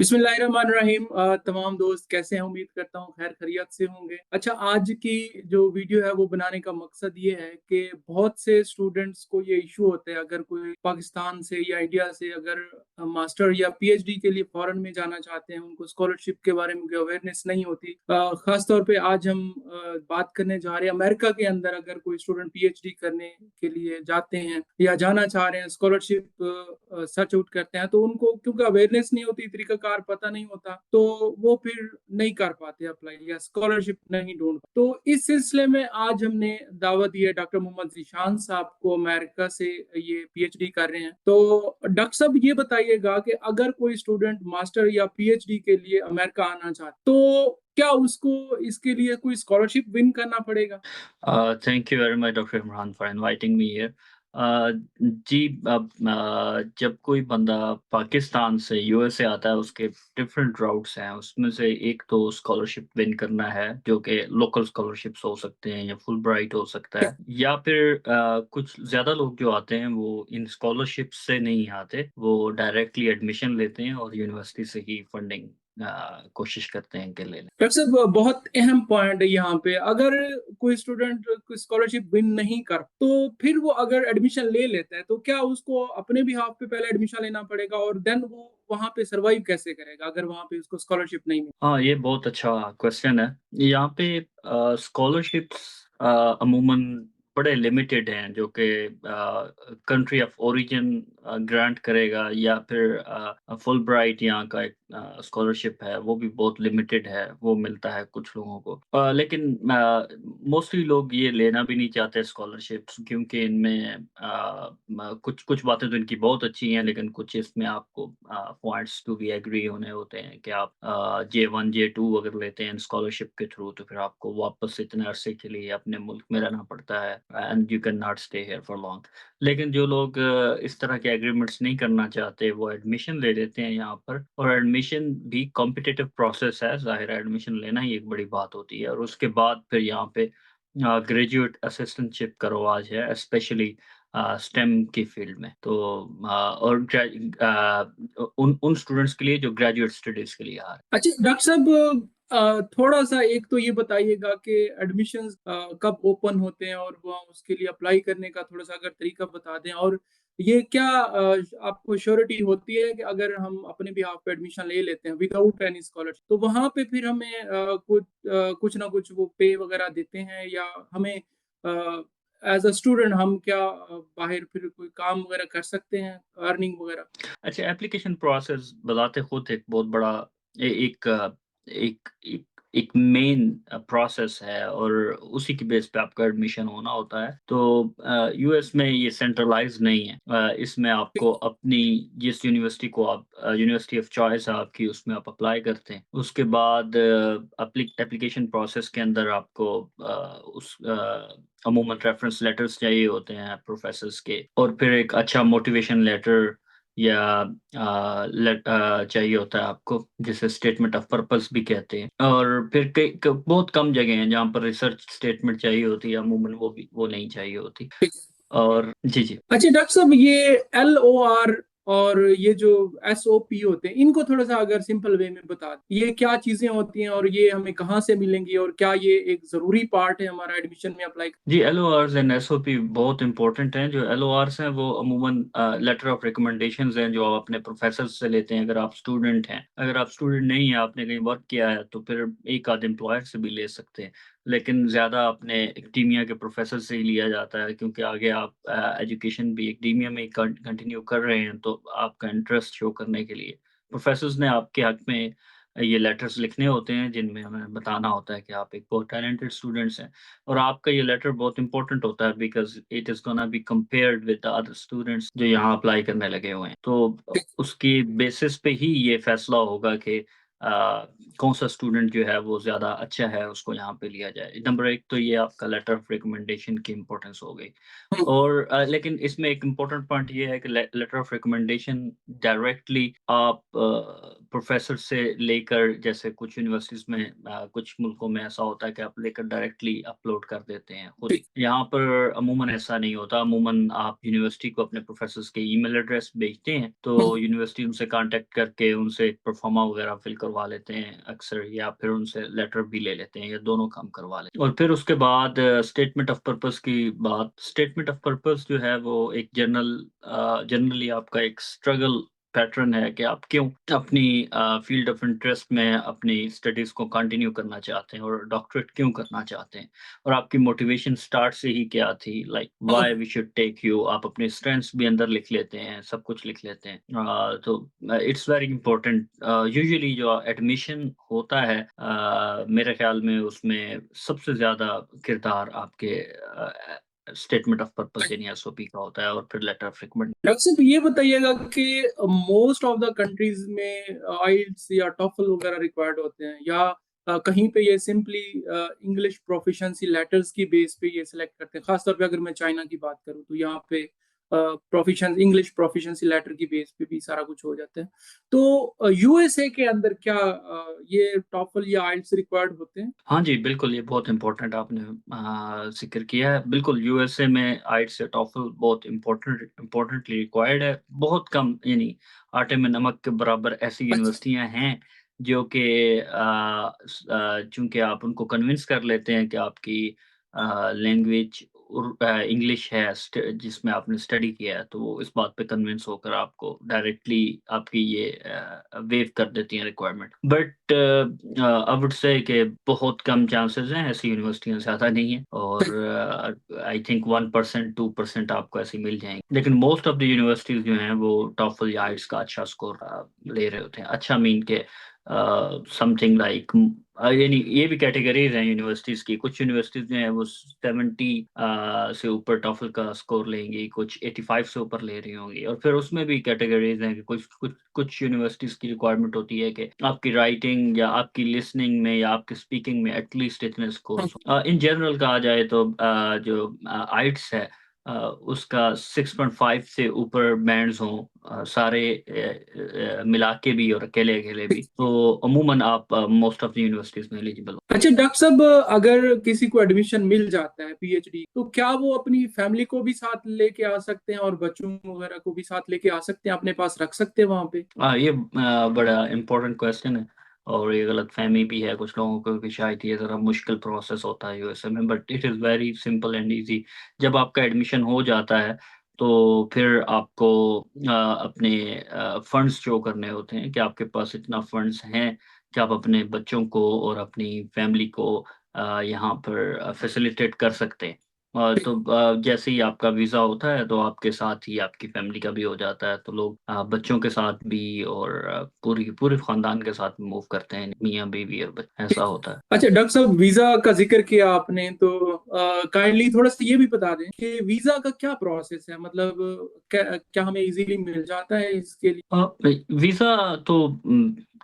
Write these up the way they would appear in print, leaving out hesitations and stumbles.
बिस्मिल्लाहिर्रहमानिर्रहीम। तमाम दोस्त कैसे हैं? उम्मीद करता हूँ खैर खैरियत से होंगे। अच्छा, आज की जो वीडियो है वो बनाने का मकसद ये है कि बहुत से स्टूडेंट्स को ये इशू होता है, अगर कोई पाकिस्तान से या इंडिया से अगर मास्टर या पीएचडी के लिए फॉरेन में जाना चाहते हैं, उनको स्कॉलरशिप के बारे में कोई अवेयरनेस नहीं होती। खास तौर पे आज हम बात करने जा रहे हैं अमेरिका के अंदर अगर कोई स्टूडेंट पीएचडी करने के लिए जाते हैं या जाना चाह रहे हैं, स्कॉलरशिप सर्च आउट करते हैं, तो उनको क्योंकि अवेयरनेस नहीं होती, तरीकाकार पता नहीं होता, तो वो फिर नहीं कर पाते अप्लाई या स्कॉलरशिप नहीं ढूंढ पाते। तो इस सिलसिले में आज हमने दावत दी है डॉक्टर मोहम्मद जीशान साहब को, अमेरिका से ये पीएचडी कर रहे हैं। तो डॉक्टर साहब ये बताइएगा कि अगर कोई स्टूडेंट मास्टर या पीएचडी के लिए अमेरिका आना चाहता तो क्या उसको इसके लिए कोई स्कॉलरशिप विन करना पड़ेगा? Thank you very much, Dr. Imran, for inviting me here. जी, अब जब कोई बंदा पाकिस्तान से यूएसए आता है, उसके डिफरेंट राउट्स हैं। उसमें से एक तो स्कॉलरशिप विन करना है, जो कि लोकल स्कॉलरशिप्स हो सकते हैं या फुल ब्राइट हो सकता है, या फिर कुछ ज़्यादा लोग जो आते हैं वो इन स्कॉलरशिप से नहीं आते, वो डायरेक्टली एडमिशन लेते हैं और यूनिवर्सिटी से ही फंडिंग कोशिश करते हैं कि ले लें। डॉक्टर साहब, बहुत अहम पॉइंट है यहाँ पे। अगर कोई स्टूडेंट स्कॉलरशिप विन नहीं कर तो फिर वो अगर एडमिशन ले लेता है तो क्या उसको अपने बिहाफ पे पहले एडमिशन लेना पड़ेगा और देन वो वहां पे सरवाइव कैसे करेगा अगर वहां पे उसको स्कॉलरशिप नहीं मिले? हाँ, ये बहुत अच्छा क्वेश्चन है। यहाँ पे स्कॉलरशिप्स अमूमन बड़े लिमिटेड हैं, जो कि कंट्री ऑफ ओरिजिन ग्रांट करेगा, या फिर फुल ब्राइट यहाँ का एक स्कॉलरशिप है, वो भी बहुत लिमिटेड है, वो मिलता है कुछ लोगों को। लेकिन मोस्टली लोग ये लेना भी नहीं चाहते स्कॉलरशिप्स, क्योंकि इनमें कुछ कुछ बातें तो इनकी बहुत अच्छी हैं, लेकिन कुछ इसमें आपको पॉइंट्स टू बी एग्री होने होते हैं कि आप J1 J2 अगर लेते हैं स्कॉलरशिप के थ्रू, तो फिर आपको वापस इतने अरसे के लिए अपने मुल्क में रहना पड़ता है, and you can not stay here for long. लेकिन जो लोग इस तरह के एग्रीमेंट्स नहीं करना चाहते, वो एडमिशन ले लेते हैं यहाँ पर, और एडमिशन भी कॉम्पिटिटिव प्रोसेस है। ज़ाहिर है, एडमिशन लेना ही एक बड़ी बात होती है, और उसके बाद फिर यहाँ पे ग्रेजुएट असिस्टेंटशिप का रवाज है, स्पेशली स्टेम की फील्ड में। तो और उन उन स्टूडेंट्स के लिए जो ग्रेजुएट स्टडीज के लिए आ रहे अच्छा डॉक्टर साहब, थोड़ा-सा एक तो ये बताइएगा कि एडमिशन्स कब ओपन होते हैं और वहाँ उसके लिए अप्लाई करने का थोड़ा-सा अगर तरीका बता दें, और ये क्या आपको श्योरिटी होती है कि अगर हम अपने बिहाफ पे एडमिशन ले लेते हैं विदाउट एनी स्कॉलरशिप, तो वहाँ पे फिर हमें कुछ ना कुछ वो पे वगैरह देते हैं, या हमें एज़ अ स्टूडेंट हम क्या बाहर फिर कोई काम वगैरह कर सकते हैं, अर्निंग वगैरह? हैं। अच्छा, एप्लीकेशन प्रोसेस बताते खुद एक बहुत बड़ा ए एक एक एक एक मेन प्रोसेस है, और उसी के बेस पे आपका एडमिशन होना होता है। तो यूएस में ये सेंट्रलाइज़्ड नहीं है। इसमें आपको अपनी जिस यूनिवर्सिटी को आप यूनिवर्सिटी ऑफ चॉइस है आपकी, उसमें आप अप्लाई करते हैं। उसके बाद एप्लीकेशन प्रोसेस के अंदर आपको अमूमन रेफरेंस लेटर्स चाहिए होते हैं प्रोफेसर्स के, और फिर एक अच्छा मोटिवेशन लेटर या चाहिए होता है आपको, जिसे स्टेटमेंट ऑफ पर्पस भी कहते हैं। और फिर बहुत कम जगह हैं जहाँ पर रिसर्च स्टेटमेंट चाहिए होती है, अमूमन वो नहीं चाहिए होती। और जी, जी। अच्छा डॉक्टर साहब, ये एलओआर और ये जो एसओपी होते हैं, इनको थोड़ा-सा अगर सिंपल वे में बता दें। ये क्या चीज़ें होती हैं और ये हमें कहाँ से मिलेंगी, और क्या ये एक ज़रूरी पार्ट है हमारा एडमिशन में अप्लाई? जी, एलओआर्स एंड एसओपी बहुत इम्पोर्टेंट हैं। जो एलओआर्स हैं वो अमूमन लेटर ऑफ रिकमेंडेशंस हैं, जो आप अपने प्रोफ़ेसर से लेते हैं अगर आप स्टूडेंट हैं। अगर आप स्टूडेंट नहीं हैं, आपने कहीं वर्क किया है, तो फिर एक आध एम्प्लॉयर से भी ले सकते हैं। लेकिन ज़्यादा अपने एक्डेमिया के प्रोफ़ेसर से ही लिया जाता है, क्योंकि आगे आप एजुकेशन भी एक्डेमिया में ही कंटिन्यू कर रहे हैं, तो आपका इंटरेस्ट शो करने के लिए प्रोफ़ेसर्स ने आपके हक़ में ये लेटर्स लिखने होते हैं, जिनमें हमें बताना होता है कि आप एक बहुत टैलेंटेड स्टूडेंट्स हैं। और आपका ये लेटर बहुत इम्पोर्टेंट होता है, because it is gonna be compared with the other students जो यहाँ अप्लाई करने लगे हुए हैं। तो उसकी बेसिस पे ही ये फैसला होगा कि कौन सा स्टूडेंट जो है वो ज़्यादा अच्छा है उसको यहाँ पे लिया जाए। नंबर 1 तो ये आपका लेटर ऑफ रिकमेंडेशन की इम्पोर्टेंस हो गई। हुँ, और लेकिन इसमें एक इम्पोर्टेंट पॉइंट ये है कि लेटर ऑफ रिकमेंडेशन डायरेक्टली आप प्रोफ़ेसर से लेकर, जैसे कुछ यूनिवर्सिटीज़ में कुछ मुल्कों में ऐसा होता है कि आप लेकर डायरेक्टली अपलोड कर देते हैं खुद जी। ही। यहाँ पर अमूमन ऐसा नहीं होता, अमूमन आप यूनिवर्सिटी को अपने प्रोफ़ेसर्स के ईमेल एड्रेस भेजते हैं, हुँ, तो यूनिवर्सिटी उनसे कॉन्टैक्ट करके उनसे एक प्रोफ़ार्मा वग़ैरह फ़िल करवा लेते हैं अक्सर, या फिर उनसे लेटर भी ले लेते हैं, या दोनों काम करवा लेते हैं। और फिर उसके बाद स्टेटमेंट ऑफ पर्पज़ की बात, स्टेटमेंट ऑफ पर्पज़ जो है वो एक जनरली आपका एक स्ट्रगल पैटर्न है कि आप क्यों अपनी फ़ील्ड ऑफ इंटरेस्ट में अपनी स्टडीज़ को कंटिन्यू करना चाहते हैं और डॉक्टरेट क्यों करना चाहते हैं, और आपकी मोटिवेशन स्टार्ट से ही क्या थी, like hmm, why we should take you. आप अपने स्ट्रेंथ्स भी अंदर लिख लेते हैं, सब कुछ लिख लेते हैं। तो इट्स वेरी इंपॉर्टेंट। यूजुअली जो एडमिशन होता है, मेरे ख़्याल में उसमें सबसे ज़्यादा किरदार आपके स्टेटमेंट ऑफ पर्पज़ यानी एसओपी का होता है, और फिर लेटर ऑफ रिकमेंड। डॉक्टर साहब ये बताइएगा कि मोस्ट ऑफ द कंट्रीज़ में आइल्स या टॉफल वगैरह रिक्वायर्ड होते हैं या कहीं पे ये सिंपली इंग्लिश प्रोफिशिएंसी लेटर्स की बेस पे ये सिलेक्ट करते हैं। ख़ास तौर पे अगर मैं चाइना की बात करूँ तो यहाँ पे इंग्लिश प्रोफिशिएंसी लेटर की बेस पे भी सारा कुछ हो जाता है। तो यूएसए के अंदर क्या ये टॉफल या आइल्स रिक्वायर्ड होते हैं? हाँ जी, बिल्कुल, ये बहुत इम्पोर्टेंट आपने ज़िक्र किया है। बिल्कुल, यूएसए में आइट्स या टॉफ़ल बहुत इम्पोर्टेंटली रिक्वायर्ड है। बहुत कम, यानी आटे में नमक के बराबर ऐसी अच्छा। यूनिवर्सिटियाँ हैं, जो कि चूँकि आप उनको कन्विंस कर लेते हैं कि आपकी लैंग्वेज इंग्लिश है, जिसमें आपने स्टडी किया है, तो वो इस बात पे कन्विंस होकर आपको डायरेक्टली आपकी ये वेव कर देती हैं requirement. But I would say कि बहुत कम चांसेस हैं, ऐसी यूनिवर्सिटियाँ ज़्यादा नहीं हैं, और आई थिंक 1% 2% आपको ऐसी मिल जाएँगी। लेकिन मोस्ट ऑफ द यूनिवर्सिटीज़ जो हैं वो टॉफल या आइल्स का अच्छा स्कोर ले रहे होते हैं। अच्छा मीन के समथिंग लाइक यानी ये भी कैटेगरीज़ हैं यूनिवर्सिटीज़ की। कुछ यूनिवर्सिटीज़ जो हैं वो 70 से ऊपर टॉफल का स्कोर लेंगी, कुछ 85 से ऊपर ले रही होंगी, और फिर उसमें भी कैटेगरीज़ हैं कि कुछ कुछ कुछ यूनिवर्सिटीज़ की रिक्वायरमेंट होती है कि आपकी राइटिंग या आपकी लिसनिंग में या आपकी स्पीकिंग में एटलीस्ट इतने हुँ, स्कोर्स हों। इन जनरल कहा जाए तो जो आइट्स है, उसका 6.5 से ऊपर बैंड्स हों, सारे मिला के भी और अकेले-अकेले भी, ठीक। तो अमूमन आप मोस्ट ऑफ द यूनिवर्सिटीज़ में एलिजिबल हो। अच्छा डॉक्टर साहब अगर किसी को एडमिशन मिल जाता है पीएचडी तो क्या वो अपनी फैमिली को भी साथ लेके आ सकते हैं और बच्चों वगैरह को भी साथ लेके आ सकते हैं अपने पास रख सकते हैं वहां पे? ये बड़ा इम्पोर्टेंट क्वेश्चन है, और ये गलतफ़हमी भी है कुछ लोगों को कि शायद ये ज़रा मुश्किल प्रोसेस होता है यूएसए में, but it is very simple and easy. जब आपका एडमिशन हो जाता है, तो फिर आपको अपने फंड्स शो करने होते हैं कि आपके पास इतना फंड्स हैं कि आप अपने बच्चों को और अपनी फैमिली को यहाँ पर फैसिलिटेट कर सकते हैं। तो जैसे ही आपका वीज़ा होता है, तो आपके साथ ही आपकी फैमिली का भी हो जाता है, तो लोग बच्चों के साथ भी और पूरी पूरे ख़ानदान के साथ मूव करते हैं, मियाँ-बीवी और बच ऐसा होता है। अच्छा डॉक्टर साहब वीजा का जिक्र किया आपने तो काइंडली थोड़ा सा ये भी बता दें कि वीजा का क्या प्रोसेस है मतलब क्या क्या हमें इजीली मिल जाता है इसके लिए? वीज़ा तो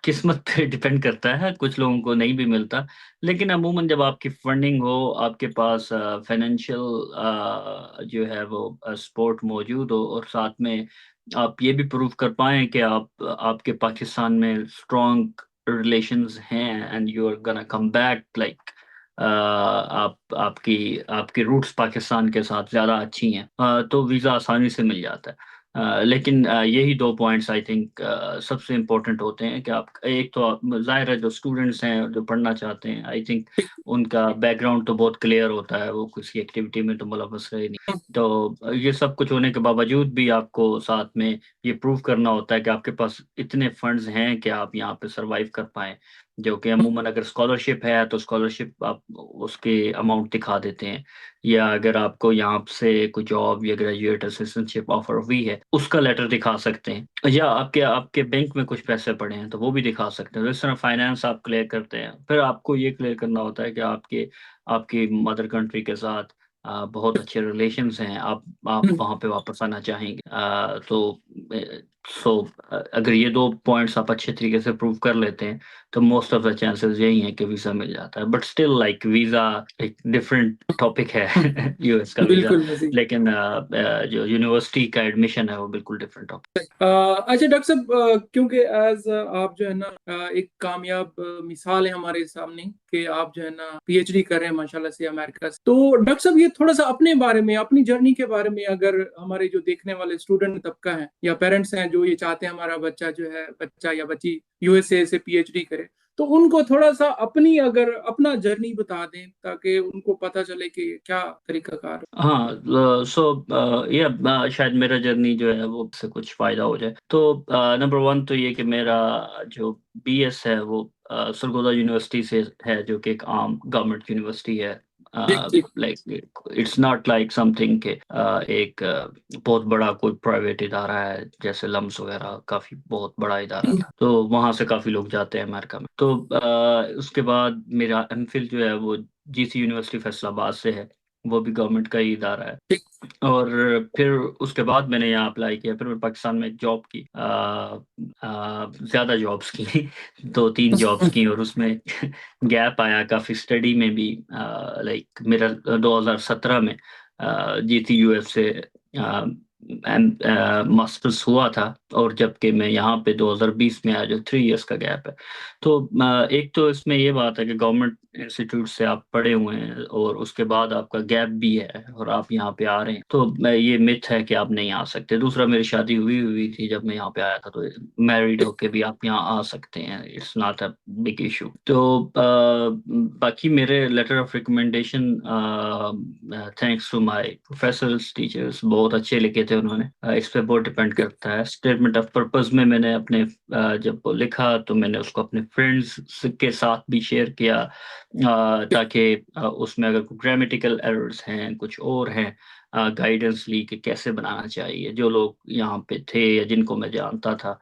किस्मत पे डिपेंड करता है, कुछ लोगों को नहीं भी मिलता। लेकिन अमूमन जब आपकी फंडिंग हो, आपके पास फाइनेंशियल जो है वो सपोर्ट मौजूद हो, और साथ में आप ये भी प्रूव कर पाएँ कि आपके पाकिस्तान में स्ट्रॉन्ग रिलेशंस हैं and you are gonna come back, like आप आपकी आपकी रूट्स पाकिस्तान के साथ ज़्यादा अच्छी हैं, तो वीज़ा आसानी से मिल जाता है। लेकिन यही 2 पॉइंट्स आई थिंक सबसे इम्पोर्टेंट होते हैं कि आप एक तो ज़ाहिर है जो स्टूडेंट्स हैं, जो पढ़ना चाहते हैं, आई थिंक उनका बैकग्राउंड तो बहुत क्लियर होता है, वो किसी एक्टिविटी में तो मुलव्वस रहे नहीं। तो ये सब कुछ होने के बावजूद भी आपको साथ में ये प्रूव करना होता है कि आपके पास इतने फंड्स हैं कि आप यहाँ पे सर्वाइव कर पाएँ। जो कि अमूमन अगर स्कॉलरशिप है, तो स्कॉलरशिप आप उसके अमाउंट दिखा देते हैं। या अगर आपको यहाँ से कोई जॉब या ग्रेजुएट असिस्टेंटशिप ऑफर हुई है, उसका लेटर दिखा सकते हैं, या आपके आपके बैंक में कुछ पैसे पड़े हैं, तो वो भी दिखा सकते हैं। तो इस तरह फाइनेंस आप क्लियर करते हैं। फिर आपको ये क्लियर करना होता है कि आपके आपकी मदर कंट्री के साथ बहुत अच्छे रिलेशंस हैं, आप वहाँ पे वापस आना चाहेंगे। तो सो अगर ये दो पॉइंट्स आप अच्छे तरीके से प्रूव कर लेते हैं तो मोस्ट ऑफ द चांसेस यही है कि वीजा मिल जाता है, बट स्टिल लाइक वीजा एक डिफरेंट टॉपिक है यूएस का वीजा। बिल्कुल वैसे। लेकिन जो यूनिवर्सिटी का एडमिशन है वो बिल्कुल डिफरेंट टॉपिक। अच्छा डॉक्टर साहब, क्योंकि एज आप जो है ना एक कामयाब मिसाल है हमारे सामने कि आप जो है ना पीएचडी कर रहे हैं माशाल्लाह से अमेरिका से। तो डॉक्टर साहब ये थोड़ा सा अपने बारे में, अपनी जर्नी के बारे में, अगर हमारे जो देखने वाले स्टूडेंट तबका है या पेरेंट्स हैं जो ये चाहते हैं हमारा बच्चा जो है, बच्चा या बच्ची यूएसए से पीएचडी करे, तो उनको थोड़ा सा अपनी, अगर अपना जर्नी बता दें ताकि उनको पता चले कि क्या तरीकाकार। हाँ, सो ये शायद मेरा जर्नी जो है वो से कुछ फायदा हो जाए। तो नंबर वन तो ये कि मेरा जो बीएस है वो सरगोदा यूनिवर्सिटी से है, जो कि एक आम गवर्नमेंट यूनिवर्सिटी है। ठीक ठीक। Like it's not like something के एक बहुत बड़ा कोई प्राइवेट इदारा है जैसे लम्स वगैरह, काफी बहुत बड़ा इदारा था, तो वहां से काफी लोग जाते हैं अमेरिका में। तो उसके बाद मेरा एमफिल जो है वो जीसी यूनिवर्सिटी फैसलाबाद से है, वो भी गवर्नमेंट का ही इदारा है। और फिर उसके बाद मैंने यहाँ अप्लाई किया, फिर मैं पाकिस्तान में जॉब की, ज़्यादा जॉब्स की दो तीन जॉब्स की, और उसमें गैप आया काफ़ी स्टडी में भी। लाइक मेरा 2017 में जीटीयूएफ से मास्टर्स हुआ था, और जबकि मैं यहाँ पे 2020 में आया, जो 3 इयर्स का गैप है। तो एक तो इसमें ये बात है कि गवर्नमेंट इंस्टीट्यूट से आप पढ़े हुए हैं और उसके बाद आपका गैप भी है और आप यहाँ पे आ रहे हैं, तो ये मिथ है कि आप नहीं आ सकते। दूसरा, मेरी शादी हुई हुई थी जब मैं यहाँ पे आया था, तो मैरिड होके भी आप यहाँ आ सकते हैं, it's not a big issue. तो बाकी मेरे letter of recommendation, thanks to my professors teachers, बहुत अच्छे लिखे थे उन्होंने। इस पे बहुत डिपेंड करता है। स्टेटमेंट ऑफ पर्पस में मैंने अपने जब वो लिखा तो मैंने उसको अपने फ्रेंड्स के साथ भी शेयर किया, ताकि उसमें अगर कुछ ग्रामेटिकल एरर्स हैं, कुछ और हैं, गाइडेंस ली कि कैसे बनाना चाहिए। जो लोग यहाँ पे थे या जिनको मैं जानता था,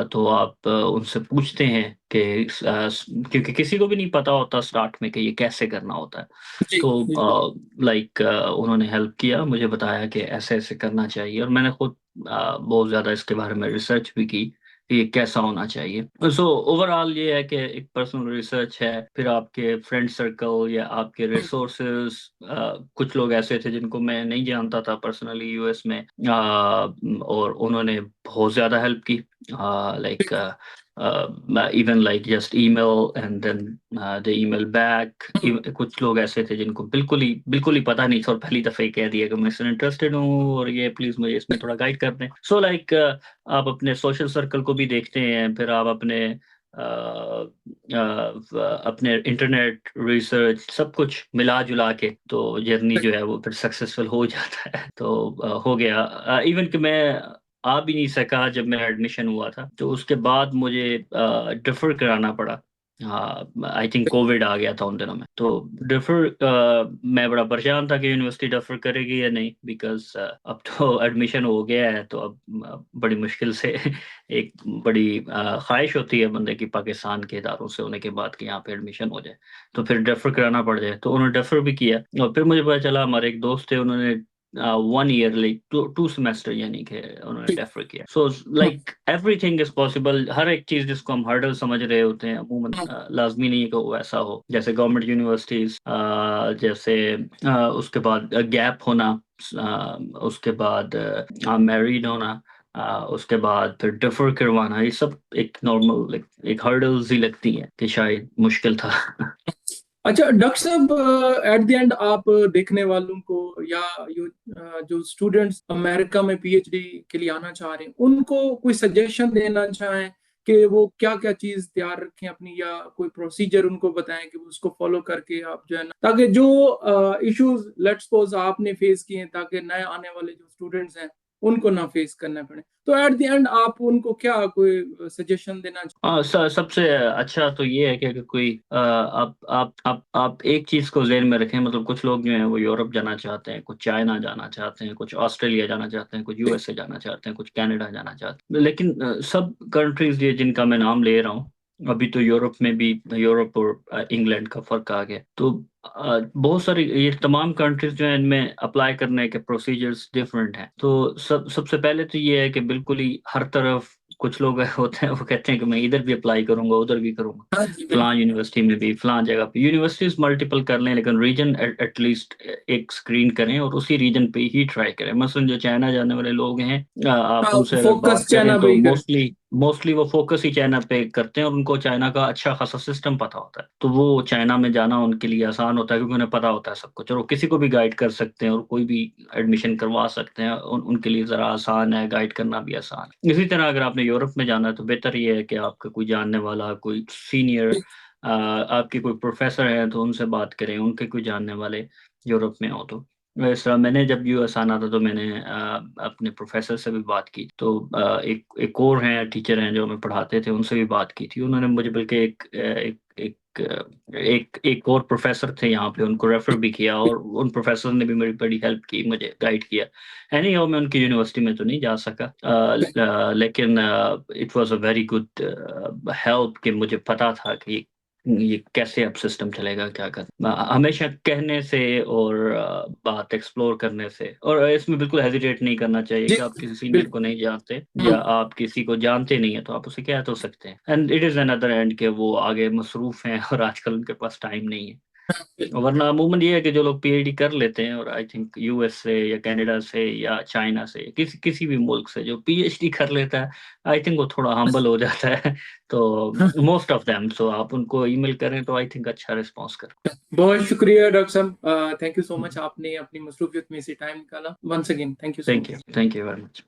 तो आप उनसे पूछते हैं कि क्योंकि किसी को भी नहीं पता होता स्टार्ट में कि ये कैसे करना होता है। जी बिल्कुल। तो लाइक उन्होंने हेल्प किया, मुझे बताया कि ऐसे ऐसे करना चाहिए, और मैंने खुद बहुत ज़्यादा इसके बारे में रिसर्च भी की कि ये कैसा होना चाहिए। सो ओवरऑल ये है कि एक पर्सनल रिसर्च है, फिर आपके फ्रेंड सर्कल या आपके रिसोर्सेज। कुछ लोग ऐसे थे जिनको मैं नहीं जानता था पर्सनली यूएस में, और उन्होंने बहुत ज़्यादा हेल्प की, like even like just email and then they email back। कुछ लोग ऐसे थे जिनको बिल्कुल ही पता नहीं था और पहली दफे ही कह दिया कि मैं इसमें इंटरेस्टेड हूँ और ये प्लीज मुझे इसमें थोड़ा गाइड कर दें। सो लाइक आप अपने सोशल सर्कल को भी देखते हैं, फिर आप अपने इंटरनेट रिसर्च सब कुछ मिला जुला के तो जर्नी जो है वो फिर सक्सेसफुल हो जाता है। तो हो गया। इवन कि मैं आ भी नहीं सका जब मेरा एडमिशन हुआ था, तो उसके बाद मुझे डिफर कराना पड़ा। हाँ, आई थिंक कोविड आ गया था उन दिनों में, तो डिफर मैं बड़ा परेशान था कि यूनिवर्सिटी डिफर करेगी या नहीं, बिकॉज अब तो एडमिशन हो गया है, तो अब बड़ी मुश्किल से एक बड़ी ख्वाहिश होती है बंदे की पाकिस्तान के इदारों से होने के बाद कि यहाँ पे एडमिशन हो जाए, तो फिर डेफर कराना पड़ जाए। तो उन्होंने डेफर भी किया, और फिर मुझे पता चला हमारे एक दोस्त थे, उन्होंने 1 ईयर लाइक टू सेमेस्टर यानी कि उन्होंने डेफर किया। So like everything is possible. हर एक चीज जिसको हम हर्डल समझ रहे होते हैं अमूमन लाजमी नहीं है कि वो ऐसा हो। जैसे गवर्नमेंट यूनिवर्सिटीज, जैसे उसके बाद गैप होना, उसके बाद मैरिड होना, उसके बाद फिर डिफर करवाना, ये सब एक नॉर्मल एक हर्डल्स ही लगती हैं कि शायद मुश्किल था। अच्छा डॉक्टर साहब, एट द एंड आप देखने वालों को या जो स्टूडेंट्स अमेरिका में पीएचडी के लिए आना चाह रहे हैं उनको कोई सजेशन देना चाहें कि वो क्या क्या चीज तैयार रखें अपनी, या कोई प्रोसीजर उनको बताएं कि वो उसको फॉलो करके आप जो है ना, ताकि जो इश्यूज लेट्स सपोज आपने फेस किए हैं, ताकि नए आने वाले जो स्टूडेंट्स हैं उनको ना फेस करना पड़े। तो एट द एंड आप उनको क्या कोई सजेशन देना हाँ, सबसे अच्छा तो ये है कि अगर कोई आप एक चीज को ज़हन में रखें, मतलब कुछ लोग जो हैं वो यूरोप जाना चाहते हैं, कुछ चाइना जाना चाहते हैं, कुछ ऑस्ट्रेलिया जाना चाहते हैं, कुछ चाहिए? यूएसए जाना चाहते हैं, कुछ कनाडा जाना चाहते हैं, लेकिन सब कंट्रीज ये जिनका मैं नाम ले रहा हूँ, अभी तो यूरोप में भी यूरोप और इंग्लैंड का फर्क आ गया, तो बहुत सारी ये तमाम कंट्रीज जो है इनमें अप्लाई करने के प्रोसीजर्स डिफरेंट हैं। तो सबसे पहले तो ये है कि बिल्कुल ही हर तरफ कुछ लोग होते हैं वो कहते हैं कि मैं इधर भी अप्लाई करूंगा उधर भी करूंगा, हाँ जी फलां बिल्कुल। यूनिवर्सिटी में भी फलां जगह पे। यूनिवर्सिटीज मल्टीपल कर लें लेकिन रीजन एटलीस्ट एक स्क्रीन करें और उसी रीजन पे ही ट्राई करें। मसलन जो चाइना जाने वाले लोग हैं, आप हाँ, उनसे अगर फोकस बात करें चाइना पे तो ही करें। मोस्टली वो फोकस ही चाइना पे करते हैं और उनको चाइना का अच्छा खासा सिस्टम पता होता है। तो वो चाइना में जाना उनके लिए आसान होता है क्योंकि उन्हें पता होता है सब कुछ, और वो किसी को भी गाइड कर सकते हैं और कोई भी एडमिशन करवा सकते हैं। उनके लिए ज़रा आसान है, गाइड करना भी आसान है। इसी तरह अगर आपने यूरोप में जाना है तो बेहतर ये है कि आपका कोई जानने वाला, कोई सीनियर, आपके कोई प्रोफेसर है तो उनसे बात करें, उनके कोई जानने वाले यूरोप में हो तो। इस तरह मैंने जब यूएस आना था तो मैंने अपने प्रोफेसर से भी बात की। तो एक और हैं टीचर हैं जो हमें पढ़ाते थे, उनसे भी बात की थी। उन्होंने मुझे बल्कि एक और प्रोफेसर थे यहाँ पे, उनको रेफर भी किया और उन प्रोफेसर ने भी मेरी बड़ी हेल्प की, मुझे गाइड किया। एनी हाउ मैं उनकी यूनिवर्सिटी में तो नहीं जा सका, लेकिन it was a very good help कि मुझे पता था कि ये कैसे अब सिस्टम चलेगा, क्या कर हमेशा कहने से और बात एक्सप्लोर करने से। और इसमें बिल्कुल हेजिटेट नहीं करना चाहिए जी कि आप किसी सीनियर बिल्कुल। को नहीं जानते या हम्म। आप किसी को जानते नहीं है तो आप उसे कह तो सकते हैं। And it is another and के वो आगे मसरूफ हैं और आजकल उनके पास टाइम नहीं है। वरना अमूमन ये है कि जो लोग पीएचडी कर लेते हैं, और आई थिंक यूएस से या कनाडा से या चाइना से, किसी भी मुल्क से जो पीएचडी कर लेता है, आई थिंक वो थोड़ा हम्बल हो जाता है। तो मोस्ट ऑफ देम, सो आप उनको ईमेल करें तो आई थिंक अच्छा रिस्पॉन्स कर। बहुत शुक्रिया डॉक्टर साहब, थैंक यू सो मच, आपने अपनी मसरूफियत में से टाइम निकाला। Once again thank you so much. Thank you very much.